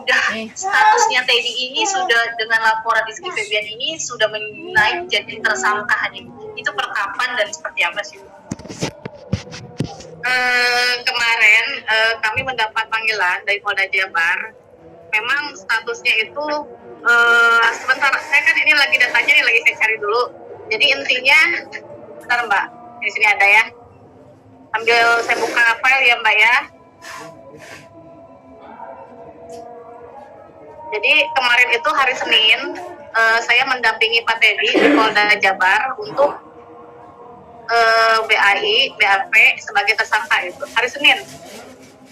sudah statusnya Teddy ini sudah dengan laporan Rizky Febian ini sudah naik jadi tersangka Hani. Itu perkapan dan seperti apa sih? Kemarin kami mendapat panggilan dari Polda Jabar. Memang statusnya itu sebentar, saya kan ini lagi datanya nih, lagi saya cari dulu. Jadi intinya, bentar Mbak, di sini ada ya. Sambil saya buka file ya Mbak ya. Jadi kemarin itu hari Senin, saya mendampingi Pak Teddy di Polda Jabar untuk BAI, BAP sebagai tersangka itu hari Senin,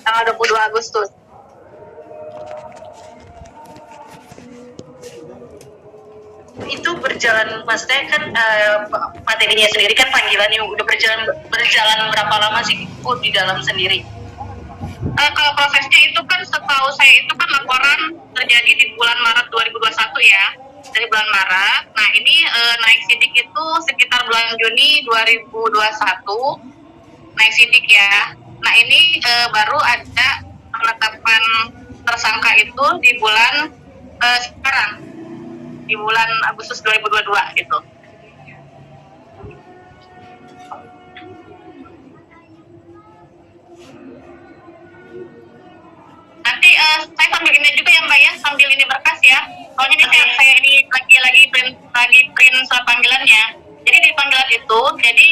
tanggal 22 Agustus. Itu berjalan, maksudnya kan Pak Teddy-nya sendiri kan panggilannya udah berjalan berapa lama sih Bu di dalam sendiri? Kalau prosesnya itu kan setahu saya itu kan laporan terjadi di bulan Maret 2021 ya, dari bulan Maret. Nah ini naik sidik itu sekitar bulan Juni 2021 naik sidik ya. Nah ini baru ada penetapan tersangka itu di bulan sekarang, di bulan Agustus 2022 gitu. Nanti saya sambil ini juga ya Mbak ya, sambil ini berkas ya. Soalnya ini saya ini lagi print surat panggilannya. Jadi di panggilan itu, jadi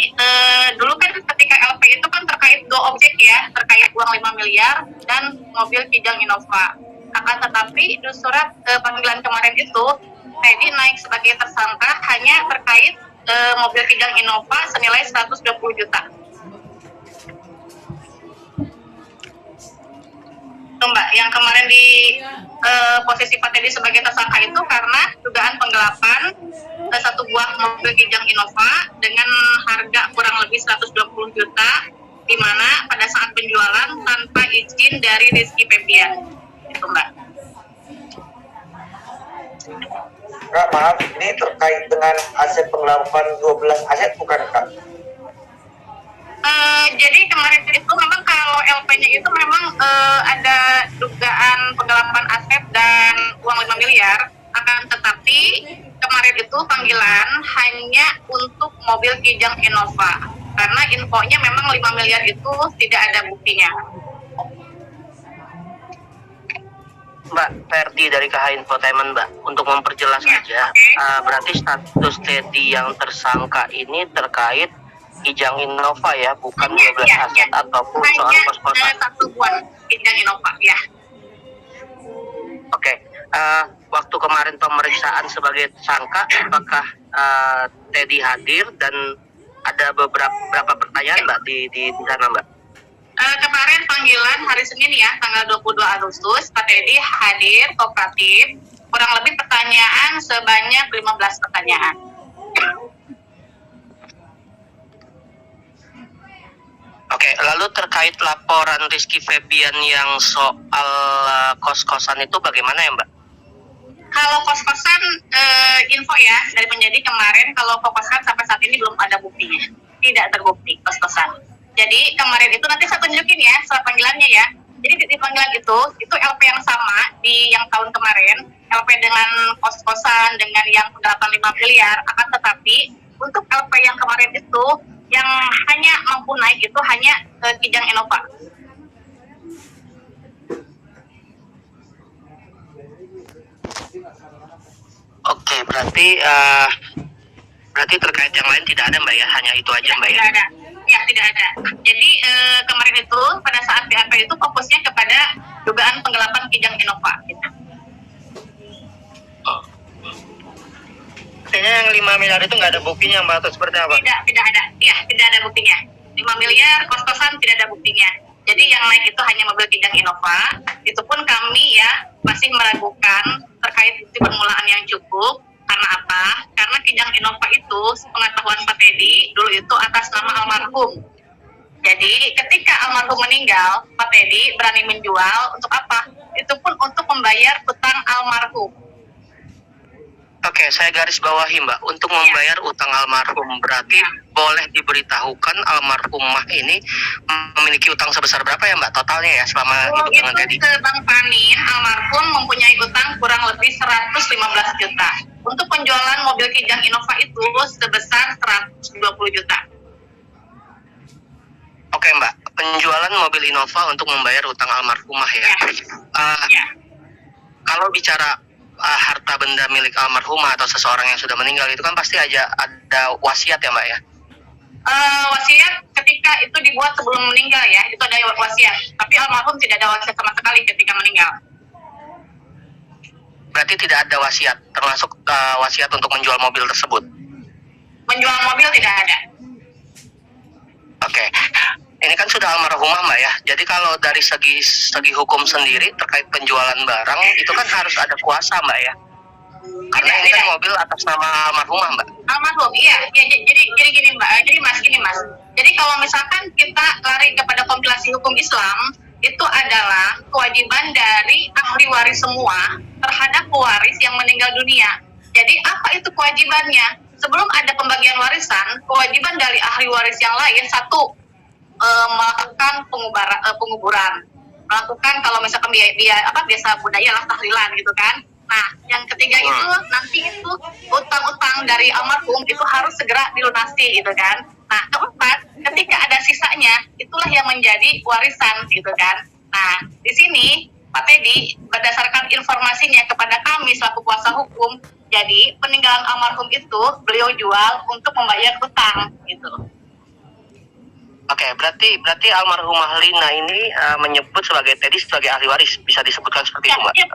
dulu kan ketika LP itu kan terkait 2 objek ya, terkait uang 5 miliar dan mobil Kijang Innova. Akan tetapi di surat panggilan kemarin itu, Teddy naik sebagai tersangka hanya terkait mobil Kijang Innova senilai 120 juta. Mbak, yang kemarin di posisi Pak Teddy sebagai tersangka itu karena dugaan penggelapan satu buah mobil Kijang Innova dengan harga kurang lebih 120 juta, di mana pada saat penjualan tanpa izin dari Rizky Febian. Itu Mbak. Kak, maaf, ini terkait dengan aset penggelapan 12 aset bukan Kak? Jadi kemarin itu memang kalau LP-nya itu memang ada dugaan penggelapan aset dan uang 5 miliar, akan tetapi kemarin itu panggilan hanya untuk mobil Kijang Innova karena infonya memang 5 miliar itu tidak ada buktinya. Mbak Ferdi dari KH Infotainment Mbak, untuk memperjelas aja, berarti status Teddy yang tersangka ini terkait Kijang Innova ya, bukan 12 aset ataupun soal kos-kosan. Hanya satu buah Kijang Innova ya. Oke, waktu kemarin pemeriksaan sebagai tersangka, apakah Teddy hadir dan ada beberapa pertanyaan Mbak di sana Mbak? Kemarin panggilan hari Senin ya, tanggal 22 Agustus, Pak Teddy hadir kooperatif, kurang lebih pertanyaan sebanyak 15 pertanyaan. Oke, lalu terkait laporan Rizky Febian yang soal kos-kosan itu bagaimana ya Mbak? Kalau kos-kosan info ya dari penyidik kemarin, kalau kos-kosan sampai saat ini belum ada buktinya, tidak terbukti kos-kosan. Jadi kemarin itu nanti saya tunjukin ya surat panggilannya ya. Jadi di panggilan itu LP yang sama di yang tahun kemarin, LP dengan kos-kosan dengan yang 85 miliar, akan tetapi untuk LP yang kemarin itu yang hanya mampu naik itu hanya Kijang Innova. Oke, berarti terkait yang lain tidak ada Mbak ya, hanya itu aja Mbak ya? Tidak ada. Ya, tidak ada. Jadi kemarin itu pada saat BAP itu fokusnya kepada dugaan penggelapan Kijang Innova gitu. Artinya yang 5 miliar itu nggak ada buktinya Mbak atau seperti apa? Tidak ada. Ya, tidak ada buktinya. 5 miliar kos-kosan tidak ada buktinya. Jadi yang naik itu hanya mobil Kijang Innova. Itu pun kami ya masih meragukan terkait bukti permulaan yang cukup. Karena apa? Karena Kijang Innova itu pengetahuan Pak Teddy dulu itu atas nama almarhum. Jadi ketika almarhum meninggal, Pak Teddy berani menjual untuk apa? Itu pun untuk membayar utang almarhum. Oke, saya garis bawahi Mbak, untuk membayar utang almarhum berarti boleh diberitahukan almarhumah ini memiliki utang sebesar berapa ya Mbak totalnya ya selama hidup dengan Teddy? Ke Bang Panin, almarhum mempunyai utang kurang lebih 115 juta. Untuk penjualan mobil Kijang Innova itu sebesar 120 juta. Oke Mbak, penjualan mobil Innova untuk membayar utang almarhumah ya. Ya. Kalau bicara harta benda milik almarhumah atau seseorang yang sudah meninggal itu kan pasti aja ada wasiat ya Mbak ya? Wasiat ketika itu dibuat sebelum meninggal ya, itu ada wasiat. Tapi almarhum tidak ada wasiat sama sekali ketika meninggal. Berarti tidak ada wasiat, termasuk wasiat untuk menjual mobil tersebut? Menjual mobil tidak ada. Oke. Ini kan sudah almarhumah Mbak ya. Jadi kalau dari segi hukum sendiri terkait penjualan barang itu kan harus ada kuasa Mbak ya. Karena ini kan mobil atas nama almarhumah Mbak. Almarhum, iya. Ya, jadi gini Mbak, gini Mas. Jadi kalau misalkan kita lari kepada kompilasi hukum Islam, itu adalah kewajiban dari ahli waris semua terhadap pewaris yang meninggal dunia. Jadi apa itu kewajibannya? Sebelum ada pembagian warisan, kewajiban dari ahli waris yang lain satu, melakukan penguburan, melakukan kalau misalkan biasa budaya lah tahlilan gitu kan. Nah, yang ketiga itu nanti itu utang-utang dari almarhum itu harus segera dilunasi gitu kan. Nah, keempat, ketika ada sisanya itulah yang menjadi warisan gitu kan. Nah, di sini Pak Teddy berdasarkan informasinya kepada kami selaku kuasa hukum, jadi peninggalan almarhum itu beliau jual untuk membayar utang gitu. Oke, berarti almarhumah Lina ini menyebut sebagai Teddy sebagai ahli waris, bisa disebutkan seperti itu Mbak? Ya,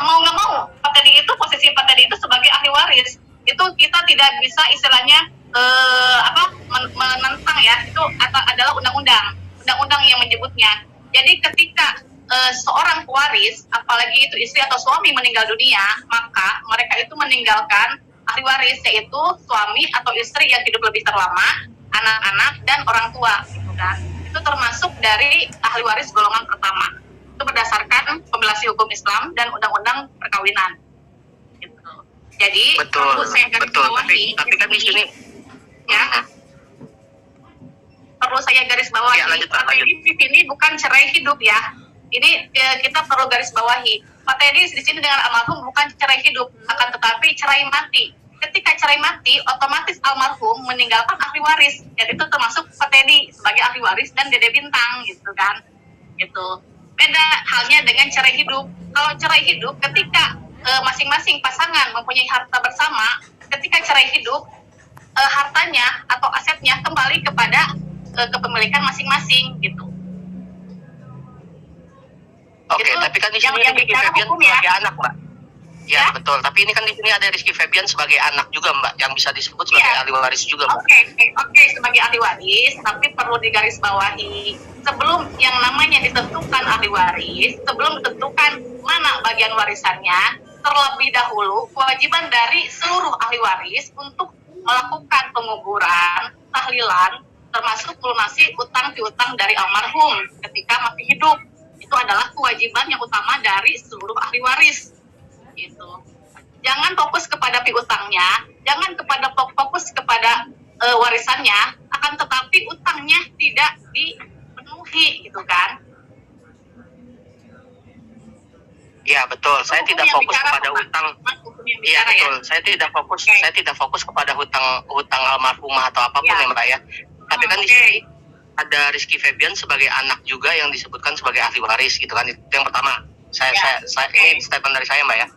mau nggak mau Pak Teddy itu posisi Pak Teddy itu sebagai ahli waris itu kita tidak bisa istilahnya menentang ya, itu adalah undang-undang yang menyebutnya. Jadi ketika seorang pewaris, apalagi itu istri atau suami meninggal dunia, maka mereka itu meninggalkan ahli waris, yaitu suami atau istri yang hidup lebih terlama, anak-anak dan orang tua gitu kan. Itu termasuk dari ahli waris golongan pertama. Itu berdasarkan kompilasi hukum Islam dan undang-undang perkawinan gitu. Jadi perlu saya garis bawahi, tapi kan di sini ya. Perlu saya garis bawahi, Pak Teddy di sini bukan cerai hidup ya. Ini kita perlu garis bawahi. Pak Teddy di sini dengan almarhum bukan cerai hidup, akan tetapi cerai mati. Ketika cerai mati, otomatis almarhum meninggalkan ahli waris. Jadi itu termasuk Pak Teddy sebagai ahli waris dan Dede Bintang gitu kan. Gitu. Beda halnya dengan cerai hidup. Kalau cerai hidup, ketika masing-masing pasangan mempunyai harta bersama, ketika cerai hidup, hartanya atau asetnya kembali kepada kepemilikan masing-masing gitu. Oke, itu tapi kan di sini yang Rizky bicara Febian hukum ya. sebagai anak, Mbak. Ya, betul. Tapi ini kan di sini ada Rizky Febian sebagai anak juga, Mbak, yang bisa disebut sebagai ahli waris juga, Mbak. Oke, sebagai ahli waris, tapi perlu digarisbawahi sebelum yang namanya ditentukan ahli waris, sebelum ditentukan mana bagian warisannya, terlebih dahulu kewajiban dari seluruh ahli waris untuk melakukan penguburan, tahlilan, termasuk melunasi utang piutang dari almarhum ketika masih hidup. Itu adalah kewajiban yang utama dari seluruh ahli waris. Gitu. Jangan fokus kepada piutangnya, jangan fokus kepada warisannya, akan tetapi utangnya tidak dipenuhi, gitu kan? Ya betul, saya tidak fokus kepada utang. Iya betul, ya? Saya tidak fokus kepada hutang almarhumah atau apapun ya Mbak ya. Tapi kan di sini ada Rizky Febian sebagai anak juga yang disebutkan sebagai ahli waris gitu kan. Itu yang pertama. Ini statement dari saya Mbak ya.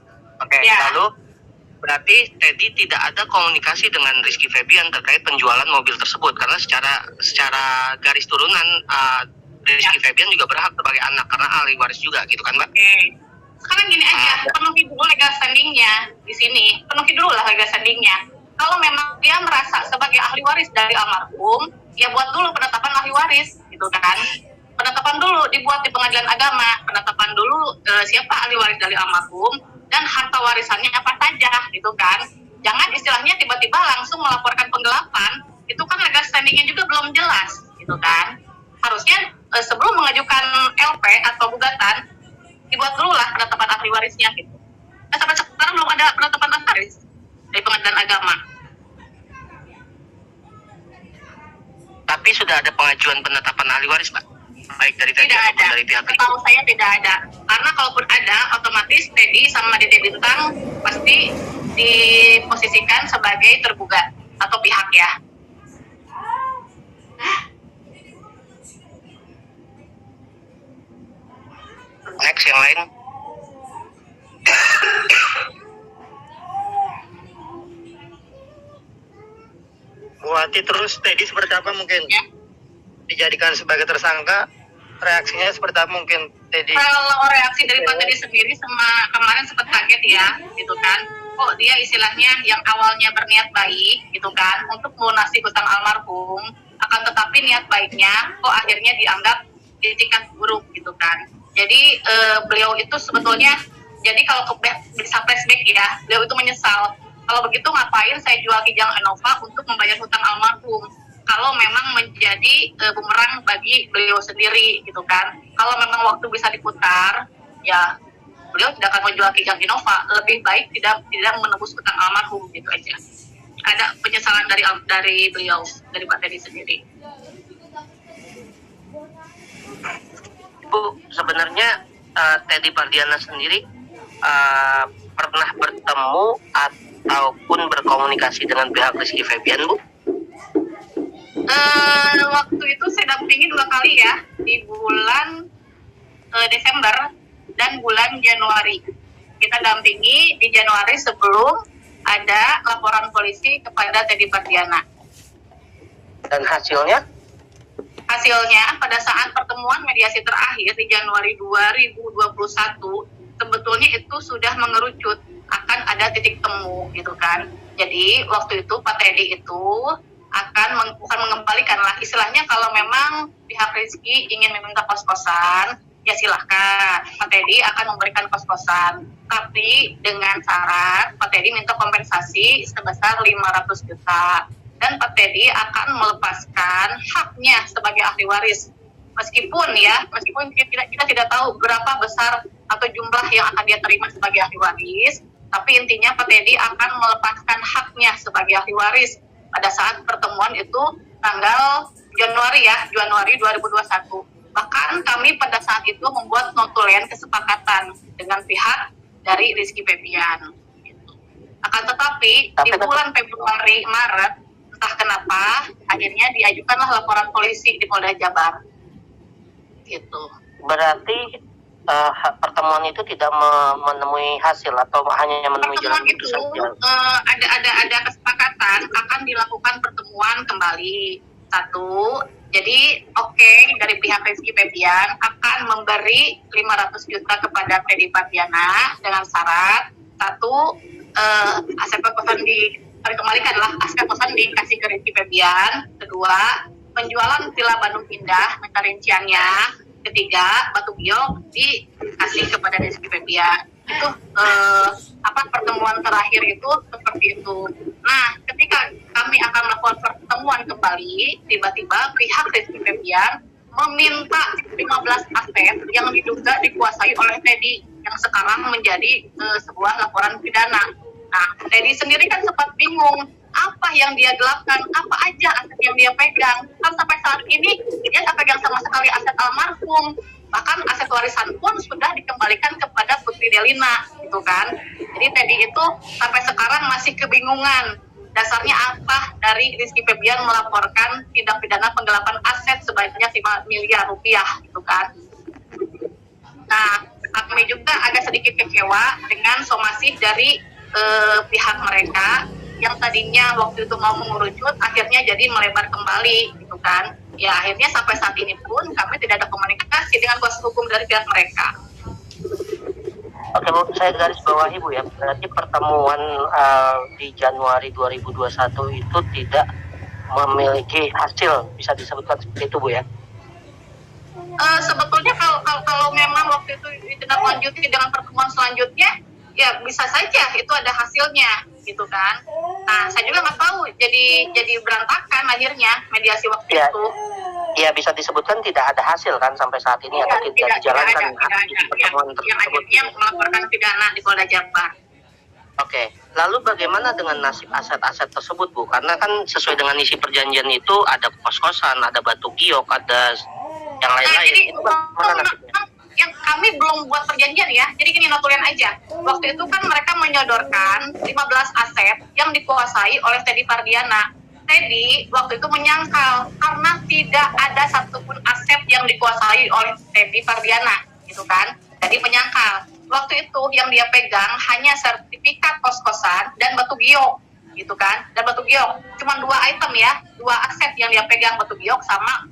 Oke, lalu berarti Teddy tidak ada komunikasi dengan Rizky Febian terkait penjualan mobil tersebut karena secara garis turunan Rizky Febian juga berhak sebagai anak karena ahli waris juga gitu kan Mbak. Sekarang gini aja, penuhi dulu legal standingnya di sini, penuhi dulu lah legal standingnya. Kalau memang dia merasa sebagai ahli waris dari almarhum, ya buat dulu penetapan ahli waris, gitu kan? Penetapan dulu dibuat di pengadilan agama, penetapan dulu siapa ahli waris dari almarhum dan harta warisannya apa saja, gitu kan? Jangan istilahnya tiba-tiba langsung melaporkan penggelapan, itu kan legal standingnya juga belum jelas, gitu kan? Harusnya sebelum mengajukan LP atau gugatan dibuat dulu lah penetapan ahli warisnya gitu. Sampai sekarang belum ada penetapan ahli waris. dari Pengadilan Agama. Tapi sudah ada pengajuan penetapan ahli waris, Mbak? Baik dari Teddy Tidak ataupun ada. dari pihak Setahu saya tidak ada. Karena kalaupun ada, otomatis Teddy sama Dede Bintang pasti diposisikan sebagai tergugat atau pihak ya. Next yang lain. Bu Ati, terus Teddy seperti apa mungkin Ya. dijadikan sebagai tersangka? Reaksinya seperti apa mungkin Teddy? Kalau reaksi dari Pak Teddy sendiri sama kemarin sempat kaget ya, gitu kan. Kok dia istilahnya yang awalnya berniat baik, gitu kan, untuk melunasi hutang almarhum, akan tetapi niat baiknya kok akhirnya dianggap itikat buruk, gitu kan. Jadi beliau itu sebetulnya, jadi kalau bisa flashback ya, beliau itu menyesal. Kalau begitu ngapain saya jual Kijang Innova untuk membayar hutang almarhum? Kalau memang menjadi bumerang bagi beliau sendiri gitu kan. Kalau memang waktu bisa diputar, ya beliau tidak akan menjual Kijang Innova. Lebih baik tidak menebus hutang almarhum gitu aja. Ada penyesalan dari beliau, dari Pak Teddy sendiri. Bu, sebenarnya Teddy Pardiana sendiri pernah bertemu ataupun berkomunikasi dengan pihak Rizky Febian, Bu? Waktu itu saya dampingi 2 kali ya, di bulan Desember dan bulan Januari. Kita dampingi di Januari sebelum ada laporan polisi kepada Teddy Pardiana. Dan hasilnya? Hasilnya pada saat pertemuan mediasi terakhir di Januari 2021, sebetulnya itu sudah mengerucut akan ada titik temu gitu kan. Jadi waktu itu Pak Teddy itu akan bukan mengembalikan lah istilahnya, kalau memang pihak Rizky ingin meminta kos-kosan ya silahkan, Pak Teddy akan memberikan kos-kosan, tapi dengan syarat Pak Teddy minta kompensasi sebesar 500 juta dan Pak Teddy akan melepaskan haknya sebagai ahli waris. Meskipun kita tidak tahu berapa besar atau jumlah yang akan dia terima sebagai ahli waris, tapi intinya Pak Teddy akan melepaskan haknya sebagai ahli waris pada saat pertemuan itu tanggal Januari 2021. Bahkan kami pada saat itu membuat notulen kesepakatan dengan pihak dari Rizky Febian. Akan tetapi di bulan Februari Maret entah kenapa akhirnya diajukanlah laporan polisi di Polda Jabar. Gitu. Berarti pertemuan itu tidak menemui hasil atau hanya menemui jalan pertemuan itu ada kesepakatan akan dilakukan pertemuan kembali. Satu, jadi dari pihak Rizky Febian akan memberi 500 juta kepada Teddy Pardiana dengan syarat satu, aset kosan dikembalikanlah, aset kosan dikasih ke Rizky Febian. Kedua, penjualan Villa Bandung Indah, minta rinciannya. Ketiga, batu biok dikasih kepada Rizky Febian. Itu pertemuan terakhir itu seperti itu. Nah, ketika kami akan melakukan pertemuan kembali, tiba-tiba pihak Rizky Febian meminta 15 aset yang diduga dikuasai oleh Teddy yang sekarang menjadi sebuah laporan pidana. Nah, Teddy sendiri kan sempat bingung apa yang dia gelapkan, apa aja aset yang dia pegang. Kan sampai saat ini dia tak pegang sama sekali aset almarhum. Bahkan aset warisan pun sudah dikembalikan kepada Putri Delina, gitu kan. Jadi Teddy itu sampai sekarang masih kebingungan. Dasarnya apa dari Rizky Febian melaporkan tindak pidana penggelapan aset sebanyak 5 miliar rupiah, gitu kan. Nah, kami juga agak sedikit kecewa dengan somasi dari pihak mereka yang tadinya waktu itu mau mengerucut, akhirnya jadi melebar kembali, gitu kan. Ya akhirnya sampai saat ini pun kami tidak ada komunikasi dengan kuasa hukum dari pihak mereka. Oke Bu, saya garis bawahi Bu ya, berarti pertemuan di Januari 2021 itu tidak memiliki hasil, bisa disebutkan seperti itu Bu ya? Sebetulnya kalau memang waktu itu ditindaklanjuti dengan pertemuan selanjutnya, ya bisa saja itu ada hasilnya, gitu kan. Nah, saya juga nggak tahu, jadi berantakan akhirnya mediasi waktu itu. Ya bisa disebutkan tidak ada hasil kan sampai saat ini atau tidak dijalankan pertemuan yang akhirnya melaporkan pidana di Polda Jabar. Oke, lalu bagaimana dengan nasib aset-aset tersebut, Bu? Karena kan sesuai dengan isi perjanjian itu ada kos-kosan, ada batu giok, ada yang Nah, lain-lain. jadi Itu bagaimana nasibnya? yang kami belum buat perjanjian ya. Jadi gini notulen aja. Waktu itu kan mereka menyodorkan 15 aset yang dikuasai oleh Teddy Pardiana. Teddy waktu itu menyangkal karena tidak ada satupun aset yang dikuasai oleh Teddy Pardiana, gitu kan? Jadi menyangkal. Waktu itu yang dia pegang hanya sertifikat kos-kosan dan batu giok, gitu kan? Dan batu giok cuma 2 item ya, 2 aset yang dia pegang, batu giok sama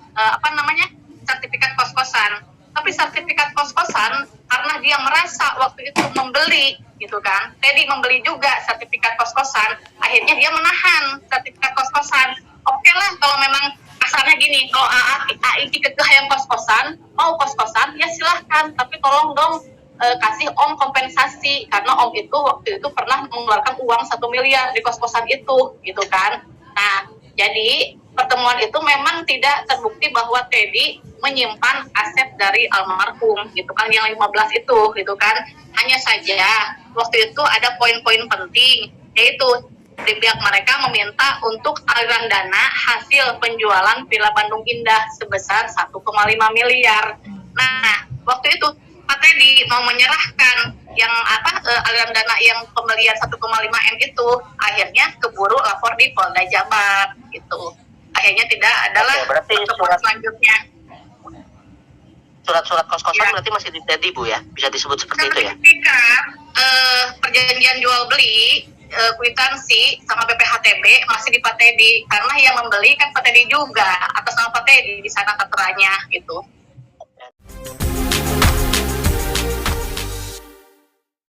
sertifikat kos-kosan. Tapi sertifikat kos-kosan karena dia merasa waktu itu membeli, gitu kan? Teddy membeli juga sertifikat kos-kosan, akhirnya dia menahan sertifikat kos-kosan. Oke lah kalau memang kasarnya gini, kalau AIG kekeh yang kos-kosan, mau kos-kosan ya silahkan, tapi tolong dong kasih Om kompensasi karena Om itu waktu itu pernah mengeluarkan uang 1 miliar di kos-kosan itu, gitu kan? Nah, jadi pertemuan itu memang tidak terbukti bahwa Teddy menyimpan aset dari almarhum, gitu kan, yang 15 itu, gitu kan. Hanya saja waktu itu ada poin-poin penting, yaitu di pihak mereka meminta untuk aliran dana hasil penjualan Villa Bandung Indah sebesar 1,5 miliar. Nah, waktu itu Pak Teddy mau menyerahkan yang aliran dana yang pembelian 1,5 M itu, akhirnya keburu lapor di Polda Jabar, gitu. Akhirnya tidak adalah berarti pertemuan selanjutnya. Surat-surat kos-kosan Ya. berarti masih di Teddy, Bu, ya? Bisa disebut seperti itu ya? Sertifikat perjanjian jual beli, kwitansi sama PPHTB masih di Pak Teddy karena yang membeli kan Pak Teddy juga, atas nama Pak Teddy di sana keterangannya gitu.